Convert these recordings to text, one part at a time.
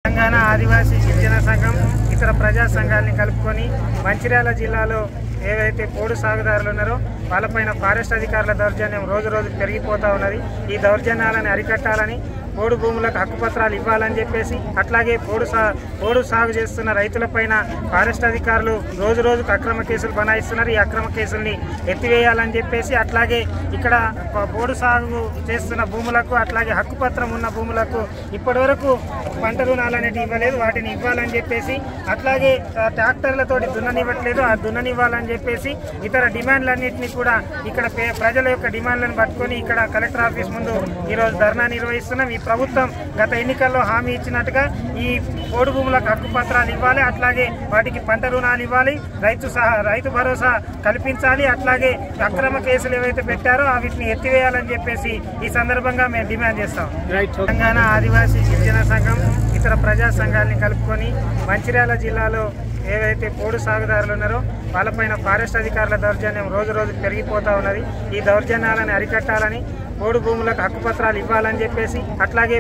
తెలంగాణ ఆదివాసీ గిరిజన సంఘం ఇతర ప్రజా సంఘాలని కలుపుకొని మంచిర్యాల జిల్లాలో ఏవైతే పోడు సాగుదారులు ఉన్నారో వాళ్ళపైన ఫారెస్ట్ అధికారుల దౌర్జన్యం రోజు రోజు పెరిగిపోతూ ఉన్నది. ఈ దౌర్జన్యాలను అరికట్టాలని, పోడు భూములకు హక్కుపత్రాలు ఇవ్వాలని చెప్పేసి, అట్లాగే పోడు సాగు చేస్తున్న రైతులపైన ఫారెస్ట్ అధికారులు రోజు రోజుకు అక్రమ కేసులు బనాయిస్తున్నారు. ఈ అక్రమ కేసుల్ని ఎత్తివేయాలని చెప్పేసి, అట్లాగే ఇక్కడ పోడు సాగు చేస్తున్న భూములకు అట్లాగే హక్కుపత్రం ఉన్న భూములకు ఇప్పటివరకు పంట రుణాలు అనేవి ఇవ్వలేదు, వాటిని ఇవ్వాలని చెప్పేసి, అట్లాగే ట్రాక్టర్లతోటి దున్ననివ్వట్లేదు, ఆ దున్ననివ్వాలని చెప్పేసి ఇతర డిమాండ్లన్నింటినీ కూడా ఇక్కడ ప్రజల యొక్క డిమాండ్లను పట్టుకొని ఇక్కడ కలెక్టర్ ఆఫీస్ ముందు ఈరోజు ధర్నా నిర్వహిస్తున్నాం. ఈ ప్రభుత్వం గత ఎన్నికల్లో హామీ ఇచ్చినట్టుగా ఈ పోడు భూములకు హక్కుపత్రాలు ఇవ్వాలి, అట్లాగే వాటికి పంట రుణాలు ఇవ్వాలి, రైతు భరోసా కల్పించాలి, అట్లాగే అక్రమ కేసులు ఏవైతే పెట్టారో వీటిని ఎత్తివేయాలని చెప్పేసి ఈ సందర్భంగా మేము డిమాండ్ చేస్తాం. తెలంగాణ ఆదివాసీ గిరిజన సంఘం ఇతర ప్రజా సంఘాలని కలుపుకొని మంచిర్యాల జిల్లాలో ఏవైతే పోడు సాగుదారులు ఉన్నారో వాళ్ళపైన ఫారెస్ట్ అధికారుల దౌర్జన్యం రోజు రోజు పెరిగిపోతూ ఉన్నది. ఈ దౌర్జన్యాలను అరికట్టాలని, పోడు భూములకు హక్కుపత్రాలు ఇవ్వాలని చెప్పేసి, అట్లాగే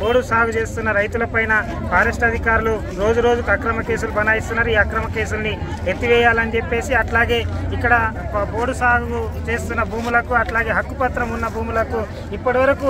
పోడు సాగు చేస్తున్న రైతులపైన ఫారెస్ట్ అధికారులు రోజు రోజుకు అక్రమ కేసులు బనాయిస్తున్నారు. ఈ అక్రమ కేసుల్ని ఎత్తివేయాలని చెప్పేసి, అట్లాగే ఇక్కడ పోడు సాగు చేస్తున్న భూములకు అట్లాగే హక్కుపత్రం ఉన్న భూములకు ఇప్పటివరకు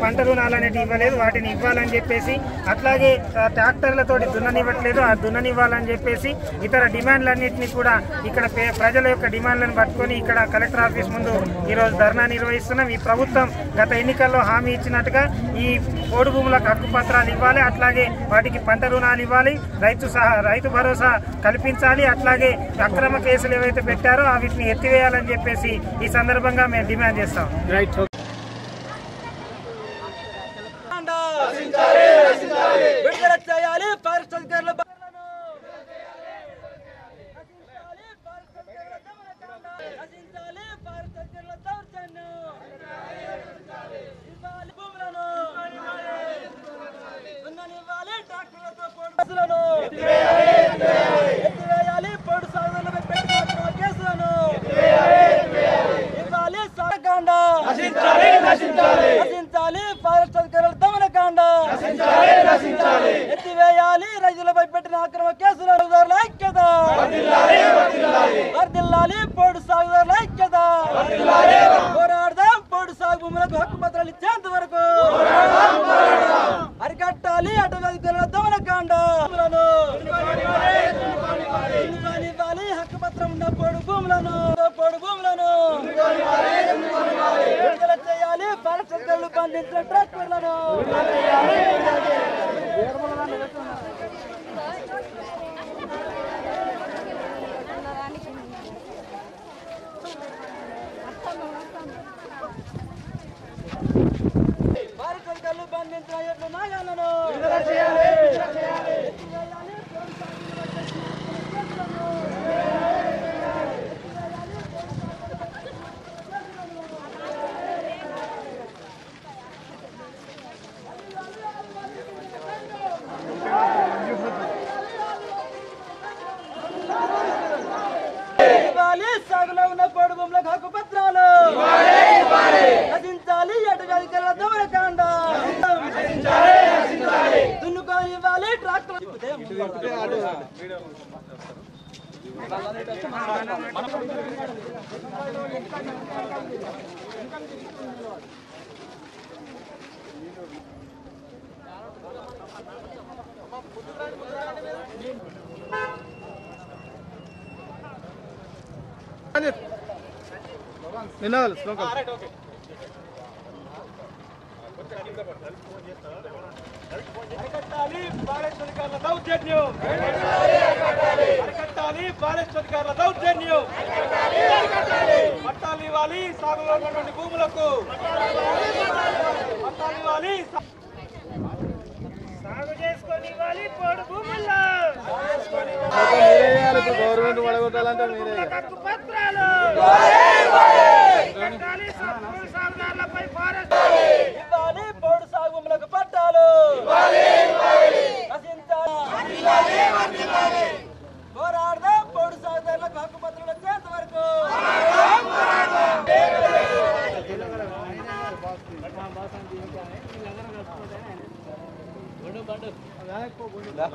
పంట రుణాలు అనేవి ఇవ్వలేదు, వాటిని ఇవ్వాలని చెప్పేసి, అట్లాగే ట్రాక్టర్లతోటి దున్ననివ్వట్లేదు, ఆ దున్ననివ్వాలని చెప్పేసి ఇతర డిమాండ్లన్నింటినీ కూడా ఇక్కడ ప్రజల యొక్క డిమాండ్లను పట్టుకొని ఇక్కడ కలెక్టర్ ఆఫీస్ ముందు ఈరోజు ధర్నా నిర్వహిస్తున్నాం. ఈ ప్రభుత్వం గత ఎన్నికల్లో హామీ ఇచ్చినట్టుగా ఈ పోడు భూములకు హక్కుపత్రాలు ఇవ్వాలి, అట్లాగే వాటికి పంట రుణాలు ఇవ్వాలి, రైతు భరోసా కల్పించాలి, అట్లాగే అక్రమ కేసులు ఏవైతే పెట్టారో వీటిని ఎత్తివేయాలని చెప్పేసి ఈ సందర్భంగా మేము డిమాండ్ చేస్తాం. ఎత్తివేయాలి రైతులపై పెట్టిన అక్రమ కేసులను ఐక్యత, వర్ధిల్లాలి పోడు సాగుదారుల ఐక్యత, పోరాడదాం పోడు సాగు భూములకు హక్కుపత్రాలు ఇచ్చేంత వరకు, అరికట్టాలి అటవీ దమనకాండలను, హక్కుపత్రం ఉన్న పోడు భూములను విడుదల చేయాలి, పారిశ్రామికలు బంధించిన ట్రాక్టర్లను పారిశ్రామికలు బంధించిన ఎడ్ల నాగాలను విడుదల చేయాలి. సాగులో ఉన్న పోడు భూములకు హక్కుపత్రాలు రచించాలి, అటవీకరణ దమనకాండ దున్నుకొని ఇవ్వాలి, ట్రాక్టర్ అరికట్టాలి ఫారెస్ట్ అధికారుల దౌర్జన్యం, అరికట్టాలి ఫారెస్ట్ అధికారుల దౌర్జన్యం, పట్టాలు ఇవ్వాలి సాగులో ఉన్నటువంటి భూములకు, పట్టాలు ఇవ్వాలి, సాగు చేసుకొని ఇవ్వాలి పోడు భూముల్లో గవర్నమెంట్ పడగొట్టాలంటే మీరే హక్కుపత్రాలు సాగుదారులపై ఫారెస్ట్ ఇవ్వాలి, పోడు సాగు భూములకు పట్టాలు పోరాడదాం పోడు సాగుదారులకు హక్కుపత్రాలు వచ్చేంత వరకు, దా.